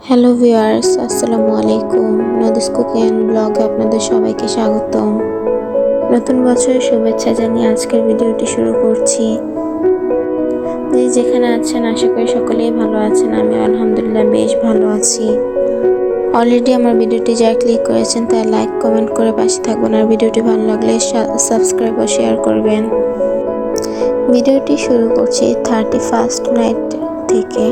Hello viewers, আসসালামু আলাইকুম। নদিস cooking and ব্লগে আপনাদের সবাইকে স্বাগতম। নতুন বছরের শুভেচ্ছা জানিয়ে আজকের ভিডিওটি শুরু করছি। যে যেখানে আছেন আশা করি সকলেই ভালো আছেন। আমি আলহামদুলিল্লাহ বেশ ভালো আছি। অলরেডি আমার ভিডিওটি যারা ক্লিক করেছেন তারা লাইক কমেন্ট করে পাশে থাকবেন, আর ভিডিওটি ভালো লাগলে সাবস্ক্রাইব ও শেয়ার করবেন। ভিডিওটি শুরু করছি 31st নাইট থেকে।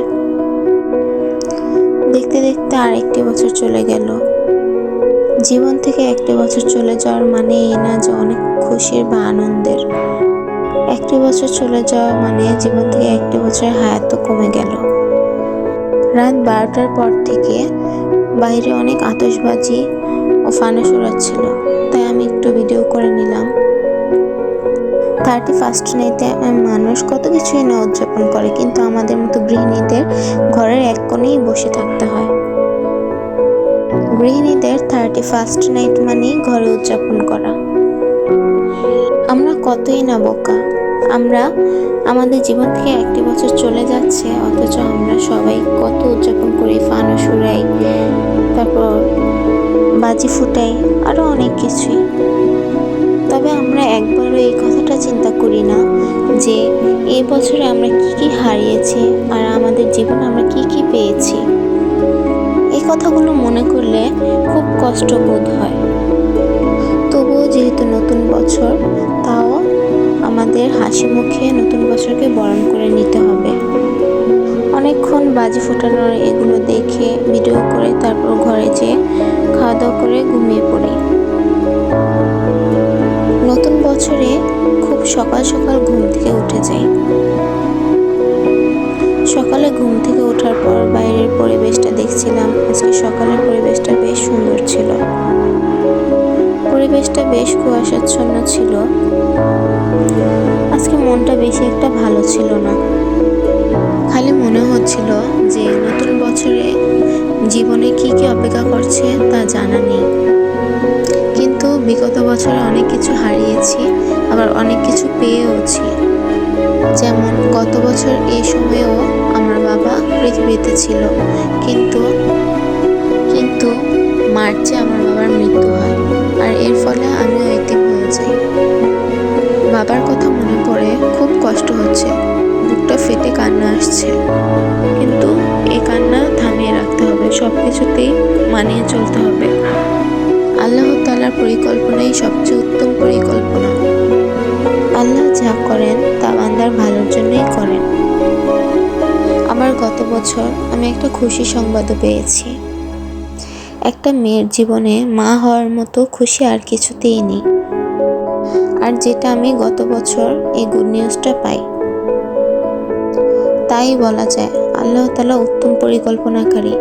দেখতে দেখতে আরেকটি বছর চলে গেল। জীবন থেকে একটি বছর চলে যাওয়ার মানে এই না যে অনেক খুশির বা আনন্দের। একটি বছর চলে যাওয়া মানে জীবন থেকে একটি বছরের হায়াতও কমে গেল। রাত 12টার পর থেকে বাইরে অনেক আতশবাজি ও ফানুস উড়াচ্ছিল, তাই আমি একটু ভিডিও করে নিলাম। 31st নাইটে মানুষ কত কিছুই না উদযাপন করে, কিন্তু আমাদের মতো গৃহিণীদের ঘরের এক কোণেই বসে থাকতে হয়। গৃহিণীদের 31st নাইট মানেই ঘরে উদযাপন করা। আমরা কতই না বোকা। আমরা আমাদের জীবন থেকে একটি বছর চলে যাচ্ছে, অথচ আমরা সবাই কত উদযাপন করি, ফানুস উড়াই, তারপর বাজি ফুটাই, আরো অনেক কিছুই। তবে আমরা একবারও এই কথাটা চিন্তা করি না যে এই বছরে আমরা কি হারিয়েছি আর আমাদের জীবনে আমরা কি পেয়েছি। এই কথাগুলো মনে করলে খুব কষ্ট বোধ হয়। তবুও যেহেতু নতুন বছর, তাও আমাদের হাসি মুখে নতুন বছরকে বরণ করে নিতে হবে। অনেকক্ষণ বাজি ফোটানোর এগুলো দেখে ভিডিও করে তারপর ঘরে যেয়ে খাওয়া দাওয়া করে ঘুমিয়ে পড়ি। নতুন বছরে খুব সকাল সকাল ঘুম থেকে উঠে যাই। সকালে ঘুম থেকে ওঠার পর বাইরের পরিবেশটা দেখছিলাম। আজকে সকালের পরিবেশটা বেশ সুন্দর ছিল। পরিবেশটা বেশ কুয়াশাচ্ছন্ন ছিল। আজকে মনটা বেশি একটা ভালো ছিল না। খালি মনে হচ্ছিল যে নতুন বছরে জীবনে কি অপেক্ষা করছে তা জানা নেই। কিন্তু বিগত বছরে অনেক কিছু হারিয়েছি, আবার অনেক কিছু পেয়েওছি। যেমন গত বছর এই সময়েও আমার বাবা পৃথিবীতে ছিল, কিন্তু মার্চে আমার বাবার মৃত্যু হয়, আর এর ফলে আমিও এতিম হয়ে যাই। বাবার কথা মনে পড়ে খুব কষ্ট হচ্ছে, বুকটা ফেটে কান্না আসছে। কিন্তু এই কান্না থামিয়ে রাখতে হবে, সব কিছুতেই মানিয়ে চলতে হবে। আল্লাহ তাআলার পরিকল্পনাই সবচেয়ে উত্তম পরিকল্পনা। আল্লাহ যা করেন তা বান্দার ভালোর জন্যই করেন। আবার গত বছর আমি একটা খুশি সংবাদও পেয়েছি। একটা মেয়ের জীবনে মা হওয়ার মতো খুশি আর কিছুতেই নেই। আর যেটা আমি গত বছর এই গুড নিউজটা পাই, তাই বলা যায় আল্লাহ তাআলা উত্তম পরিকল্পনাকারী।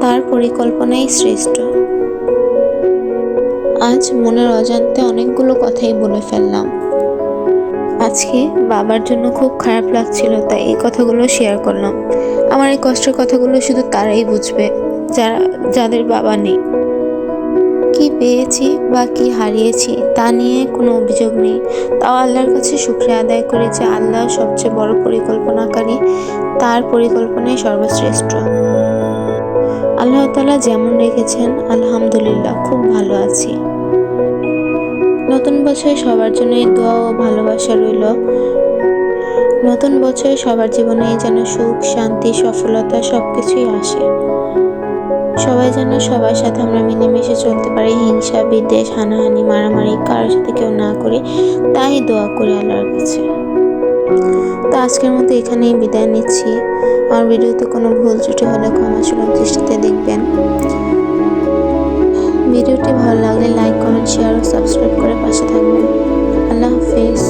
তার পরিকল্পনাই শ্রেষ্ঠ। আজ মনের অজান্তে অনেকগুলো কথাই বলে ফেললাম। আজকে বাবার জন্য খুব খারাপ লাগছিল, তাই এই কথাগুলো শেয়ার করলাম। আমার এই কষ্টের কথাগুলো শুধু তারাই বুঝবে যাদের বাবা নেই। কি পেয়েছি বা কি হারিয়েছি তা নিয়ে কোনো অভিযোগ নেই, তাও আল্লাহর কাছে শুকরিয়া আদায় করি যে আল্লাহ সবচেয়ে বড় পরিকল্পনাকারী, তার পরিকল্পনাই সর্বশ্রেষ্ঠ। আল্লাহ তাআলা যেমন রেখেছেন আলহামদুলিল্লাহ খুব ভালো আছি। নতুন বছরে সবার জন্যই দোয়া ও ভালোবাসা রইল। নতুন বছরে সবার জীবনেই যেন সুখ, শান্তি, সফলতা সবকিছুই আসে। সবাই যেন সবার সাথে আমরা মিলেমিশে চলতে পারি, হিংসা, বিদ্বেষ, হানাহানি, মারামারি কারোর সাথে কেউ না করি, তাই দোয়া করি আল্লাহর কাছে। তো আজকের মতো এখানেই বিদায় নিচ্ছি। আমার ভিডিওতে কোনো ভুল ত্রুটি হলে ক্ষমাসুলভ দৃষ্টিতে দেখবেন। ভিডিওটি ভালো লাগলে লাইক কমেন্ট শেয়ার ও সাবস্ক্রাইব করে পাশে থাকবেন। আল্লাহ হাফেজ।